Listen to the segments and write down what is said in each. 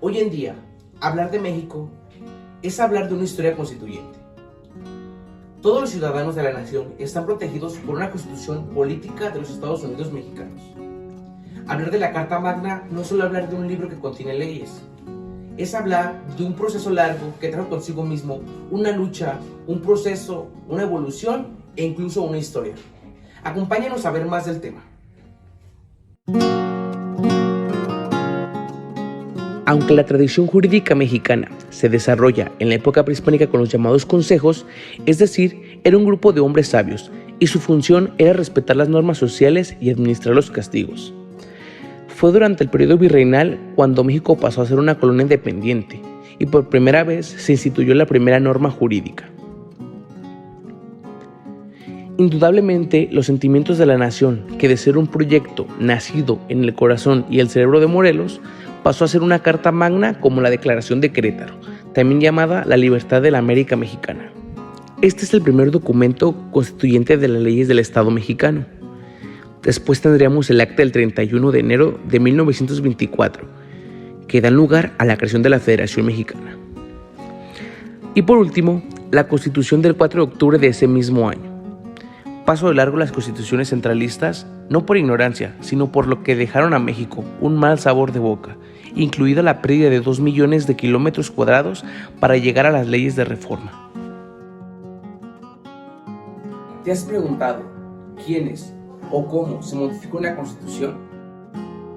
Hoy en día, hablar de México es hablar de una historia constituyente. Todos los ciudadanos de la nación están protegidos por una constitución política de los Estados Unidos mexicanos. Hablar de la Carta Magna no es solo hablar de un libro que contiene leyes, es hablar de un proceso largo que trajo consigo mismo una lucha, un proceso, una evolución e incluso una historia. Acompáñanos a ver más del tema. Aunque la tradición jurídica mexicana se desarrolla en la época prehispánica con los llamados consejos, es decir, era un grupo de hombres sabios, y su función era respetar las normas sociales y administrar los castigos. Fue durante el periodo virreinal cuando México pasó a ser una colonia independiente, y por primera vez se instituyó la primera norma jurídica. Indudablemente, los sentimientos de la nación, que de ser un proyecto nacido en el corazón y el cerebro de Morelos, pasó a ser una carta magna como la Declaración de Querétaro, también llamada la Libertad de la América Mexicana. Este es el primer documento constituyente de las leyes del Estado mexicano. Después tendríamos el Acta del 31 de enero de 1924, que da lugar a la creación de la Federación Mexicana. Y por último, la Constitución del 4 de octubre de ese mismo año. Paso de largo las constituciones centralistas, no por ignorancia, sino por lo que dejaron a México un mal sabor de boca, incluida la pérdida de 2 millones de kilómetros cuadrados para llegar a las leyes de reforma. ¿Te has preguntado quiénes o cómo se modificó una constitución?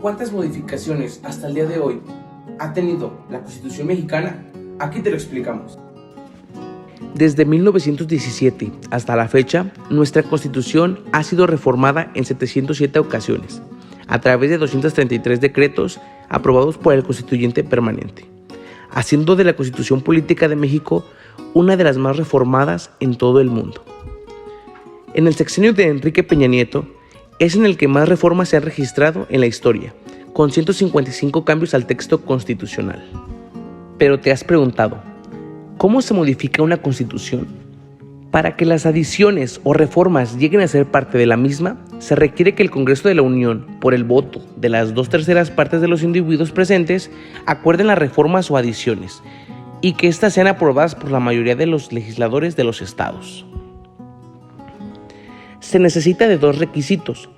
¿Cuántas modificaciones hasta el día de hoy ha tenido la Constitución mexicana? Aquí te lo explicamos. Desde 1917 hasta la fecha, nuestra Constitución ha sido reformada en 707 ocasiones, a través de 233 decretos aprobados por el Constituyente Permanente, haciendo de la Constitución Política de México una de las más reformadas en todo el mundo. En el sexenio de Enrique Peña Nieto es en el que más reformas se han registrado en la historia, con 155 cambios al texto constitucional. Pero te has preguntado, ¿cómo se modifica una constitución? Para que las adiciones o reformas lleguen a ser parte de la misma, se requiere que el Congreso de la Unión, por el voto de las 2/3 partes de los individuos presentes, acuerden las reformas o adiciones, y que éstas sean aprobadas por la mayoría de los legisladores de los estados. Se necesita de 2 requisitos.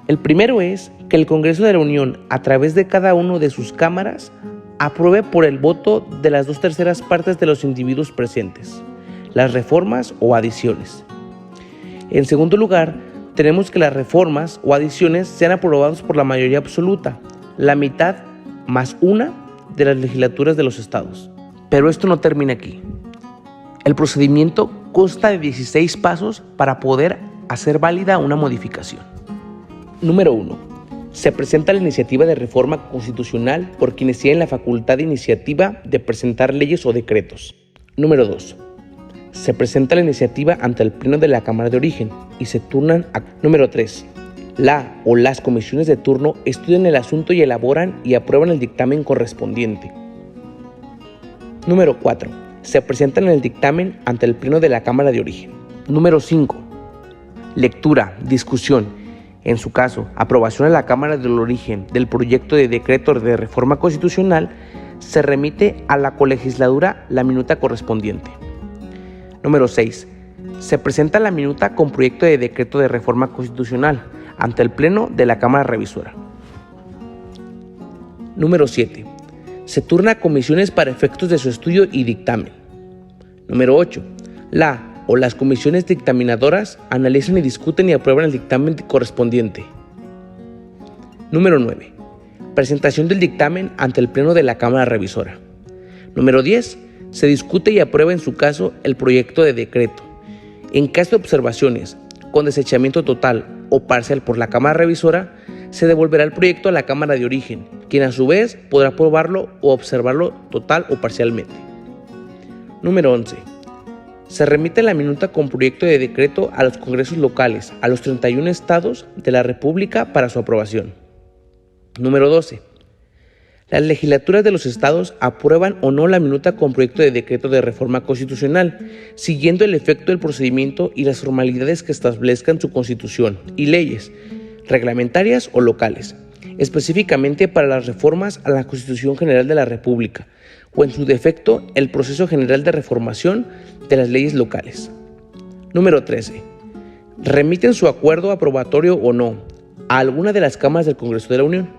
El primero es que el Congreso de la Unión, a través de cada una de sus cámaras, apruebe por el voto de las 2/3 partes de los individuos presentes las reformas o adiciones. En segundo lugar, tenemos que las reformas o adiciones sean aprobadas por la mayoría absoluta, la mitad más una de las legislaturas de los estados. Pero esto no termina aquí. El procedimiento consta de 16 pasos para poder hacer válida una modificación. Número 1. Se presenta la iniciativa de reforma constitucional por quienes tienen la facultad de iniciativa de presentar leyes o decretos. Número 2. Se presenta la iniciativa ante el Pleno de la Cámara de Origen y se turnan a... Número 3. La o las comisiones de turno estudian el asunto y elaboran y aprueban el dictamen correspondiente. Número 4. Se presentan el dictamen ante el Pleno de la Cámara de Origen. Número 5. Lectura, discusión, en su caso, aprobación a la Cámara del Origen del proyecto de decreto de reforma constitucional, se remite a la colegislatura la minuta correspondiente. Número 6. Se presenta la minuta con proyecto de decreto de reforma constitucional ante el Pleno de la Cámara Revisora. Número 7. Se turna a comisiones para efectos de su estudio y dictamen. Número 8. La o las comisiones dictaminadoras analizan y discuten y aprueban el dictamen correspondiente. Número 9. Presentación del dictamen ante el Pleno de la Cámara Revisora. Número 10. Se discute y aprueba en su caso el proyecto de decreto. En caso de observaciones, con desechamiento total o parcial por la Cámara Revisora, se devolverá el proyecto a la Cámara de Origen, quien a su vez podrá aprobarlo o observarlo total o parcialmente. Número 11. Se remite la minuta con proyecto de decreto a los congresos locales, a los 31 estados de la República para su aprobación. Número 12. Las legislaturas de los estados aprueban o no la minuta con proyecto de decreto de reforma constitucional, siguiendo el efecto del procedimiento y las formalidades que establezcan su constitución y leyes, reglamentarias o locales, específicamente para las reformas a la Constitución General de la República, o en su defecto, el proceso general de reformación de las leyes locales. Número 13. Remiten su acuerdo aprobatorio o no a alguna de las cámaras del Congreso de la Unión.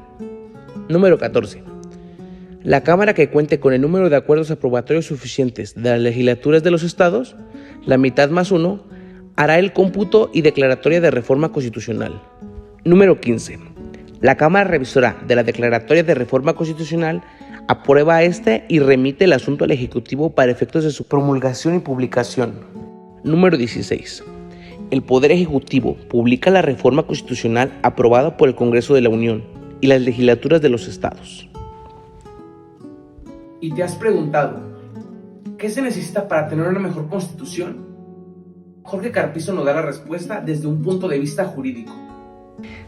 Número 14. La Cámara que cuente con el número de acuerdos aprobatorios suficientes de las legislaturas de los estados, la mitad más uno, hará el cómputo y declaratoria de reforma constitucional. Número 15. La Cámara Revisora de la Declaratoria de Reforma Constitucional aprueba este y remite el asunto al Ejecutivo para efectos de su promulgación y publicación. Número 16. El Poder Ejecutivo publica la reforma constitucional aprobada por el Congreso de la Unión y las legislaturas de los estados. ¿Y te has preguntado qué se necesita para tener una mejor constitución? Jorge Carpizo nos da la respuesta desde un punto de vista jurídico.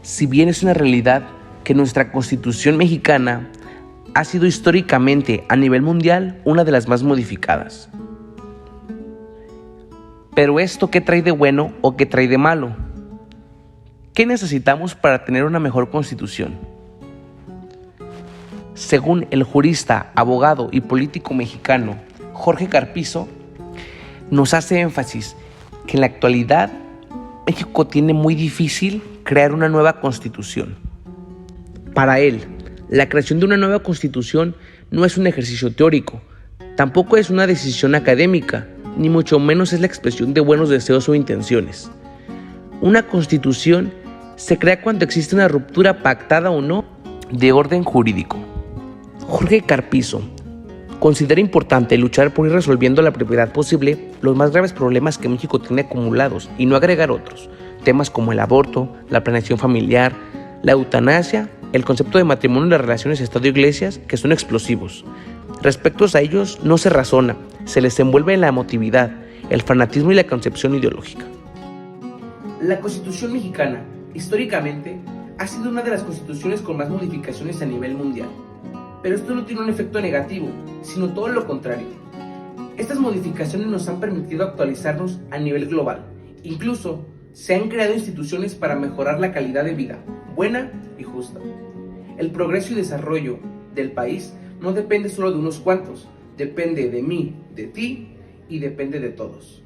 Si bien es una realidad que nuestra Constitución mexicana ha sido históricamente a nivel mundial una de las más modificadas. Pero ¿esto qué trae de bueno o qué trae de malo? ¿Qué necesitamos para tener una mejor Constitución? Según el jurista, abogado y político mexicano Jorge Carpizo, nos hace énfasis que en la actualidad México tiene muy difícil crear una nueva Constitución. Para él, la creación de una nueva Constitución no es un ejercicio teórico, tampoco es una decisión académica, ni mucho menos es la expresión de buenos deseos o intenciones. Una Constitución se crea cuando existe una ruptura pactada o no de orden jurídico. Jorge Carpizo considera importante luchar por ir resolviendo a la brevedad posible los más graves problemas que México tiene acumulados y no agregar otros, temas como el aborto, la planeación familiar, la eutanasia, el concepto de matrimonio y las relaciones Estado-Iglesias, que son explosivos. Respecto a ellos no se razona, se les envuelve en la emotividad, el fanatismo y la concepción ideológica. La Constitución mexicana, históricamente, ha sido una de las constituciones con más modificaciones a nivel mundial. Pero esto no tiene un efecto negativo, sino todo lo contrario. Estas modificaciones nos han permitido actualizarnos a nivel global. Incluso se han creado instituciones para mejorar la calidad de vida, buena y justa. El progreso y desarrollo del país no depende solo de unos cuantos, depende de mí, de ti y depende de todos.